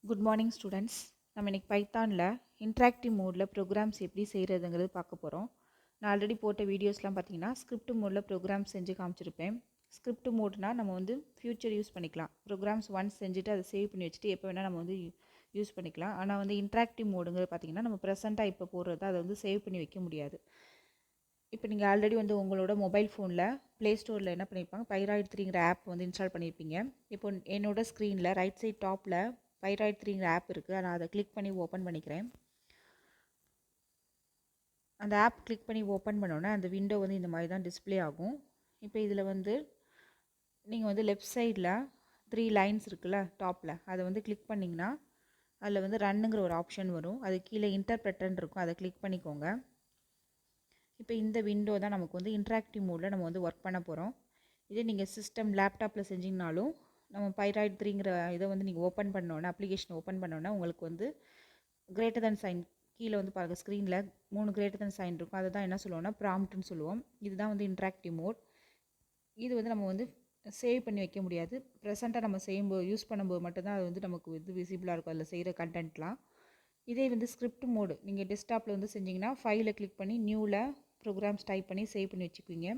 Good morning students. நம்ம இன்றைக்கி பைத்தானில் interactive மோடில் ப்ரோக்ராம்ஸ் எப்படி செய்கிறதுங்கிறது பார்க்க போகிறோம். நான் ஆல்ரெடி போட்ட வீடியோஸ்லாம் பார்த்தீங்கன்னா ஸ்கிரிப்ட் மோடில் ப்ரோக்ராம்ஸ் செஞ்சு காமிச்சிருப்பேன். ஸ்கிரிப்ட் மோட்னால் நம்ம வந்து ஃப்யூச்சர் யூஸ் பண்ணிக்கலாம். ப்ரோக்ராம்ஸ் ஒன்ஸ் செஞ்சுட்டு அதை சேவ் பண்ணி வச்சுட்டு எப்போ வேணால் நம்ம வந்து யூஸ் பண்ணிக்கலாம். ஆனால் வந்து இன்ட்ராக்டிவ் மோடுங்கிறது பார்த்திங்கன்னா நம்ம ப்ரெசென்ட்டாக இப்போ போடுறத அதை வந்து சேவ் பண்ணி வைக்க முடியாது. இப்போ நீங்கள் ஆல்ரெடி வந்து உங்களோட மொபைல் ஃபோனில் ப்ளே ஸ்டோரில் என்ன பண்ணியிருப்பாங்க, பைராய்ட் 3ங்கிற ஆப் வந்து இன்ஸ்டால் பண்ணியிருப்பீங்க. இப்போ என்னோடய ஸ்க்ரீனில் ரைட் சைட் டாப்பில் பைராய்ட் 3ங்கிற ஆப் இருக்குது. நான் அதை கிளிக் பண்ணி ஓப்பன் பண்ணிக்கிறேன். அந்த ஆப் கிளிக் பண்ணி ஓப்பன் பண்ணோன்னே அந்த விண்டோ வந்து இந்த மாதிரி தான் டிஸ்பிளே ஆகும். இப்போ இதில் வந்து நீங்கள் வந்து லெஃப்ட் சைடில் 3 லைன்ஸ் இருக்குல்ல டாப்பில், அதை வந்து கிளிக் பண்ணிங்கன்னா அதில் வந்து ரன்னுங்கிற ஒரு ஆப்ஷன் வரும். அது கீழே இன்டர்பிரட்டர்னு இருக்கும், அதை கிளிக் பண்ணிக்கோங்க. இப்போ இந்த விண்டோ தான் நமக்கு வந்து இன்ட்ராக்டிவ் மோடில் நம்ம வந்து ஒர்க் பண்ண போகிறோம். இதே நீங்கள் சிஸ்டம் லேப்டாப்பில் செஞ்சிங்கனாலும் நம்ம பைராய்ட் 3ங்கிற இதை வந்து நீங்கள் ஓப்பன் பண்ணோன்னே, அப்ளிகேஷன் ஓப்பன் பண்ணோன்னே உங்களுக்கு வந்து கிரேட்டர் தன் சைன் கீழே வந்து பாருங்கள், ஸ்க்ரீனில் 3 கிரேட்டர் தன் சைன் இருக்கும். அதை தான் என்ன சொல்லுவோம்னா ப்ராம்ப்ட்னு சொல்லுவோம். இதுதான் வந்து இன்ட்ராக்டிவ் மோட். இது வந்து நம்ம வந்து சேவ் பண்ணி வைக்க முடியாது. ப்ரெசென்ட்டாக நம்ம செய்யும்போது யூஸ் பண்ணும்போது மட்டும்தான் அது வந்து நமக்கு வந்து விசிபிளாக இருக்கும் அதில் செய்கிற கண்டென்ட்லாம். இதே வந்து ஸ்கிரிப்ட் மோடு நீங்கள் டெஸ்க்டாப்பில் வந்து செஞ்சிங்கன்னா ஃபைலை கிளிக் பண்ணி நியூவில் ப்ரோக்ராம்ஸ் டைப் பண்ணி சேவ் பண்ணி வச்சுக்குவீங்க.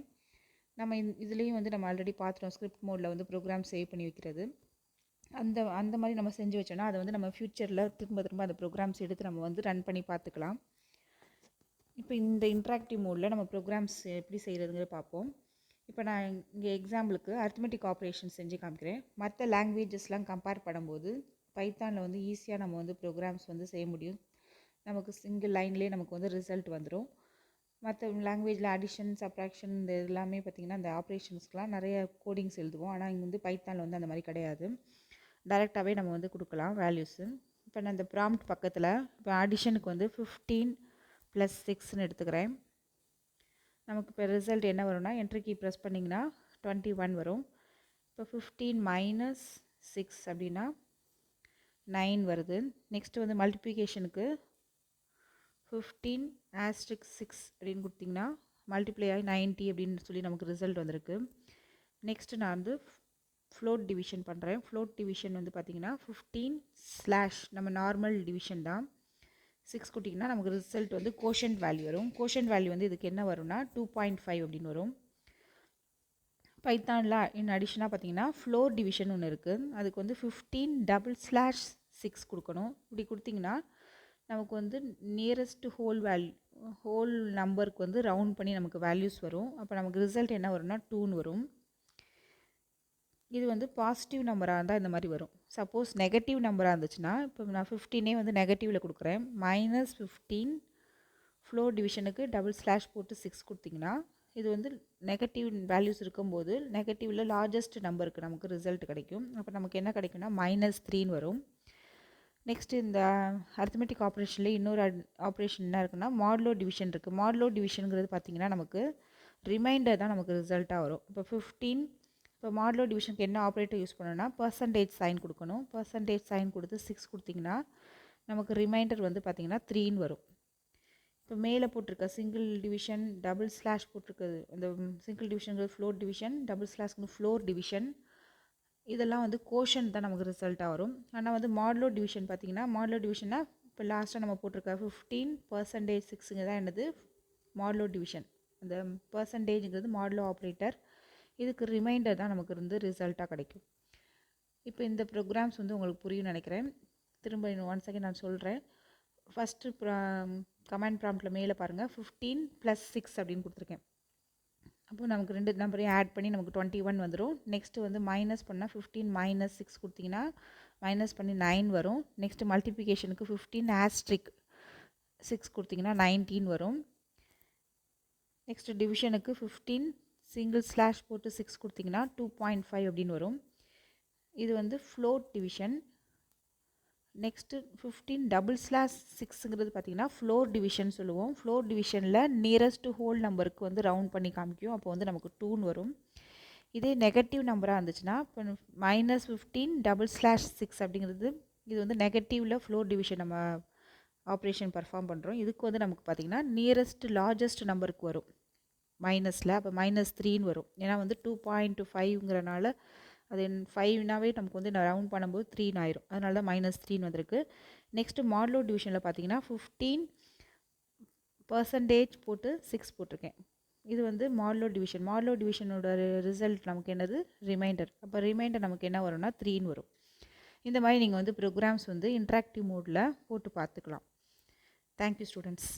நம்ம இதுலேயும் வந்து நம்ம ஆல்ரெடி பார்த்துட்டோம் ஸ்கிரிப்ட் மோடில் வந்து ப்ரோக்ராம் சேவ் பண்ணி வைக்கிறது. அந்த மாதிரி நம்ம செஞ்சு வச்சோன்னா அதை வந்து நம்ம ஃப்யூச்சரில் திரும்ப அந்த ப்ரோக்ராம்ஸ் எடுத்து நம்ம வந்து ரன் பண்ணி பார்த்துக்கலாம். இப்போ இந்த இன்ட்ராக்டிவ் மோடில் நம்ம ப்ரோக்ராம்ஸ் எப்படி செய்கிறதுங்கிறத பார்ப்போம். இப்போ நான் இங்கே எக்ஸாம்பிளுக்கு அரித்மெட்டிக் ஆப்ரேஷன் செஞ்சு காமிக்கிறேன். மற்ற லாங்குவேஜஸ்லாம் கம்பேர் பண்ணும்போது பைத்தானில் வந்து ஈஸியாக நம்ம வந்து ப்ரோக்ராம்ஸ் வந்து செய்ய முடியும். நமக்கு சிங்கிள் லைன்லேயே நமக்கு வந்து ரிசல்ட் வந்துடும். மற்ற லாங்குவேஜில் அடிஷன், சப்ராக்ஷன் இந்த எல்லாமே பார்த்திங்கன்னா அந்த ஆப்ரேஷன்ஸ்க்கெலாம் நிறைய கோடிங்ஸ் எழுதுவோம். ஆனால் இங்கே வந்து பைத்தானில் வந்து அந்த மாதிரி கிடையாது. டைரெக்டாகவே நம்ம வந்து கொடுக்கலாம் வேல்யூஸு. இப்போ நான் இந்த ப்ராம்ப்ட் பக்கத்தில் இப்போ அடிஷனுக்கு வந்து 15 + 6ன்னு எடுத்துக்கிறேன். நமக்கு இப்போ ரிசல்ட் என்ன வரும்னா என்ட்ரி கீ ப்ரெஸ் பண்ணிங்கன்னா 21 வரும். இப்போ 15 - 6 அப்படின்னா 9 வருது. நெக்ஸ்ட்டு வந்து மல்டிப்ளிகேஷனுக்கு 15 * 6 அப்படின்னு கொடுத்திங்கன்னா மல்டிப்ளை ஆகி 90 அப்படின்னு சொல்லி நமக்கு ரிசல்ட் வந்திருக்கு. நெக்ஸ்ட்டு நான் வந்து ஃப்ளோட் டிவிஷன் பண்ணுறேன். ஃப்ளோட் டிவிஷன் வந்து பார்த்திங்கன்னா 15/ நம்ம நார்மல் டிவிஷன் தான். 6 கொடுத்திங்கன்னா நமக்கு ரிசல்ட் வந்து கோஷன்ட் வேல்யூ வரும். கோஷன்ட் வேல்யூ வந்து இதுக்கு என்ன வரும்னா 2.5 அப்படின்னு வரும். பைத்தானில் இன் அடிஷனாக பார்த்திங்கன்னா ஃப்ளோர் டிவிஷன் ஒன்று இருக்குது. அதுக்கு வந்து 15/6 கொடுக்கணும். இப்படி கொடுத்திங்கன்னா நமக்கு வந்து நியரஸ்ட் ஹோல் நம்பருக்கு வந்து ரவுண்ட் பண்ணி நமக்கு வேல்யூஸ் வரும். அப்போ நமக்கு ரிசல்ட் என்ன வரும்னா 2ன்னு வரும். இது வந்து பாசிட்டிவ் நம்பராக இருந்தால் இந்த மாதிரி வரும். சப்போஸ் நெகட்டிவ் நம்பராக இருந்துச்சுன்னா, இப்போ நான் 15 வந்து நெகட்டிவில் கொடுக்குறேன். -15 ஃப்ளோர் டிவிஷனுக்கு // போட்டு 6 கொடுத்திங்கன்னா இது வந்து நெகட்டிவ் வேல்யூஸ் இருக்கும்போது நெகட்டிவில் லார்ஜஸ்ட் நம்பருக்கு நமக்கு ரிசல்ட் கிடைக்கும். அப்போ நமக்கு என்ன கிடைக்கும்னா -3ன்னு வரும். நெக்ஸ்ட்டு இந்த அரித்மெட்டிக் ஆப்ரேஷன்லேயே இன்னொரு ஆப்ரேஷன் என்ன இருக்குன்னா மாடுலோ டிவிஷன் இருக்குது. மாடுலோ டிவிஷனுங்கிறது பார்த்திங்கன்னா நமக்கு ரிமைண்டர் தான் நமக்கு ரிசல்ட்டாக வரும். இப்போ 15 இப்போ மாடுலோ டிவிஷனுக்கு என்ன ஆப்ரேட்டர் யூஸ் பண்ணணும்னா % சைன் கொடுக்கணும். % சைன் கொடுத்து 6 கொடுத்திங்கன்னா நமக்கு ரிமைண்டர் வந்து பார்த்திங்கன்னா 3ன்னு வரும். இப்போ மேலே போட்டிருக்க சிங்கிள் டிவிஷன் // போட்டிருக்குது அந்த சிங்கிள் டிவிஷனுக்கு ஃப்ளோர் டிவிஷன், // ஃப்ளோர் டிவிஷன், இதெல்லாம் வந்து கோஷன் தான் நமக்கு ரிசல்ட்டாக வரும். ஆனால் வந்து மாடுலோ டிவிஷன் பார்த்திங்கன்னா மாடுலோ டிவிஷன்னா இப்போ லாஸ்ட்டாக நம்ம போட்டிருக்க 15% 6ங்க தான் என்னது மாடுலோ டிவிஷன். அந்த பர்சன்டேஜுங்கிறது மாடுலோ ஆப்ரேட்டர். இதுக்கு ரிமைண்டர் தான் நமக்கு இருந்து ரிசல்ட்டாக கிடைக்கும். இப்போ இந்த ப்ரோக்ராம்ஸ் வந்து உங்களுக்கு புரியும் நினைக்கிறேன். திரும்ப இன்னும் 1 செகண்ட் நான் சொல்கிறேன். ஃபஸ்ட்டு கமாண்ட் ப்ராம்ப்டில் மேலே பாருங்கள் 15 + 6 அப்படின்னு கொடுத்துருக்கேன். அப்போ நமக்கு 2 நம்பரையும் ஆட் பண்ணி நமக்கு 21 வந்துடும். நெக்ஸ்ட்டு வந்து மைனஸ் பண்ணால் 15 - 6 கொடுத்திங்கன்னா மைனஸ் பண்ணி 9 வரும். நெக்ஸ்ட்டு மல்டிப்ளிகேஷனுக்கு 15 * 6 கொடுத்திங்கன்னா 19 வரும். நெக்ஸ்ட்டு டிவிஷனுக்கு 15 // போட்டு 6 கொடுத்திங்கன்னா 2.5 அப்படின்னு வரும். இது வந்து ஃப்ளோட் டிவிஷன். நெக்ஸ்ட்டு 15 //6ங்கிறது பார்த்திங்கன்னா ஃப்ளோர் டிவிஷன் சொல்லுவோம். ஃப்ளோர் டிவிஷனில் நியரஸ்ட் ஹோல் நம்பருக்கு வந்து ரவுண்ட் பண்ணி காமிக்கும். அப்போ வந்து நமக்கு 2ன்னு வரும். இதே நெகட்டிவ் நம்பராக இருந்துச்சுன்னா இப்போ -15 // அப்படிங்கிறது இது வந்து நெகட்டிவில் ஃப்ளோர் டிவிஷன் நம்ம ஆப்ரேஷன் பர்ஃபார்ம் பண்ணுறோம். இதுக்கு வந்து நமக்கு பார்த்திங்கன்னா நியரஸ்ட் லார்ஜஸ்ட் நம்பருக்கு வரும் மைனஸில். அப்போ -3ன்னு வரும். ஏன்னா வந்து 2.5ங்கிறனால அது 5னாவே நமக்கு வந்து நான் ரவுண்ட் பண்ணும்போது 3 ஆயிரும். அதனால தான் -3 வந்திருக்கு. நெக்ஸ்ட்டு மாடுலோ டிவிஷனில் பார்த்தீங்கன்னா 15% போட்டு 6 போட்டிருக்கேன். இது வந்து மாடுலோ டிவிஷன். மாடுலோ டிவிஷனோட ரிசல்ட் நமக்கு என்னது? ரிமைண்டர். அப்போ ரிமைண்டர் நமக்கு என்ன வரும்னா 3ன்னு வரும். இந்த மாதிரி நீங்கள் வந்து ப்ரோக்ராம்ஸ் வந்து இன்ட்ராக்டிவ் மோடில் போட்டு பார்த்துக்கலாம். Thank you students.